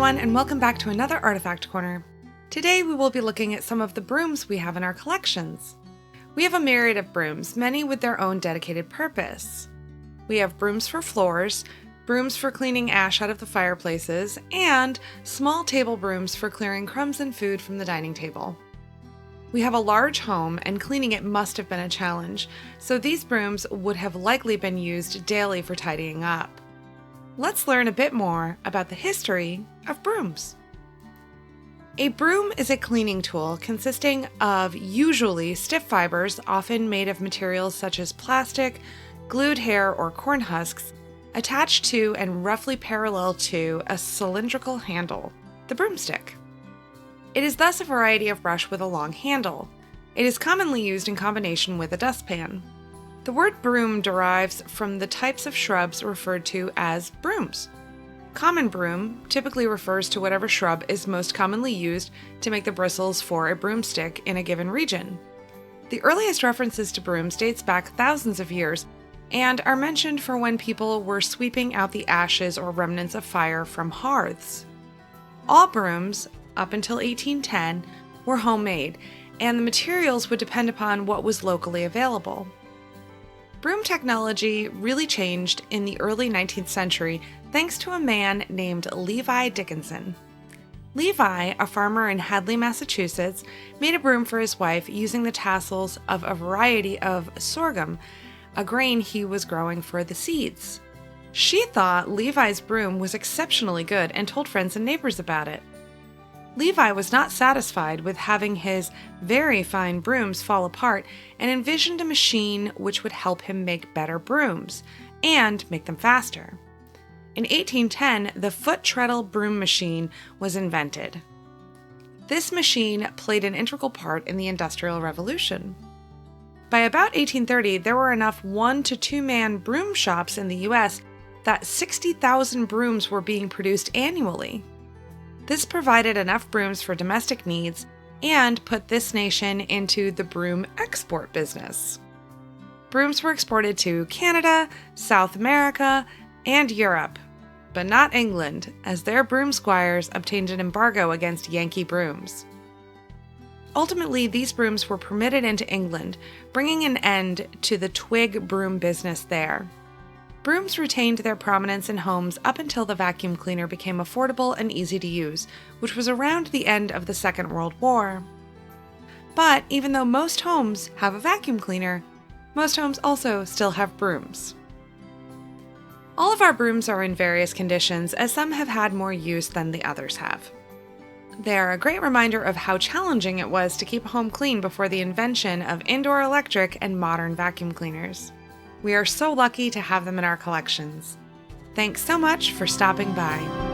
everyone, and welcome back to another Artifact Corner. Today we will be looking at some of the brooms we have in our collections. We have a myriad of brooms, many with their own dedicated purpose. We have brooms for floors, brooms for cleaning ash out of the fireplaces, and small table brooms for clearing crumbs and food from the dining table. We have a large home, and cleaning it must have been a challenge, so these brooms would have likely been used daily for tidying up. Let's learn a bit more about the history of brooms. A broom is a cleaning tool consisting of usually stiff fibers, often made of materials such as plastic, glued hair, or corn husks, attached to and roughly parallel to a cylindrical handle, the broomstick. It is thus a variety of brush with a long handle. It is commonly used in combination with a dustpan. The word broom derives from the types of shrubs referred to as brooms. Common broom typically refers to whatever shrub is most commonly used to make the bristles for a broomstick in a given region. The earliest references to brooms dates back thousands of years and are mentioned for when people were sweeping out the ashes or remnants of fire from hearths. All brooms, up until 1810, were homemade, and the materials would depend upon what was locally available. Broom technology really changed in the early 19th century thanks to a man named Levi Dickinson. Levi, a farmer in Hadley, Massachusetts, made a broom for his wife using the tassels of a variety of sorghum, a grain he was growing for the seeds. She thought Levi's broom was exceptionally good and told friends and neighbors about it. Levi was not satisfied with having his very fine brooms fall apart and envisioned a machine which would help him make better brooms and make them faster. In 1810, the foot treadle broom machine was invented. This machine played an integral part in the Industrial Revolution. By about 1830, there were enough 1- to 2-man broom shops in the US that 60,000 brooms were being produced annually. This provided enough brooms for domestic needs and put this nation into the broom export business. Brooms were exported to Canada, South America, and Europe, but not England, as their broom squires obtained an embargo against Yankee brooms. Ultimately, these brooms were permitted into England, bringing an end to the twig broom business there. Brooms retained their prominence in homes up until the vacuum cleaner became affordable and easy to use, which was around the end of the Second World War. But even though most homes have a vacuum cleaner, most homes also still have brooms. All of our brooms are in various conditions, as some have had more use than the others have. They are a great reminder of how challenging it was to keep a home clean before the invention of indoor electric and modern vacuum cleaners. We are so lucky to have them in our collections. Thanks so much for stopping by.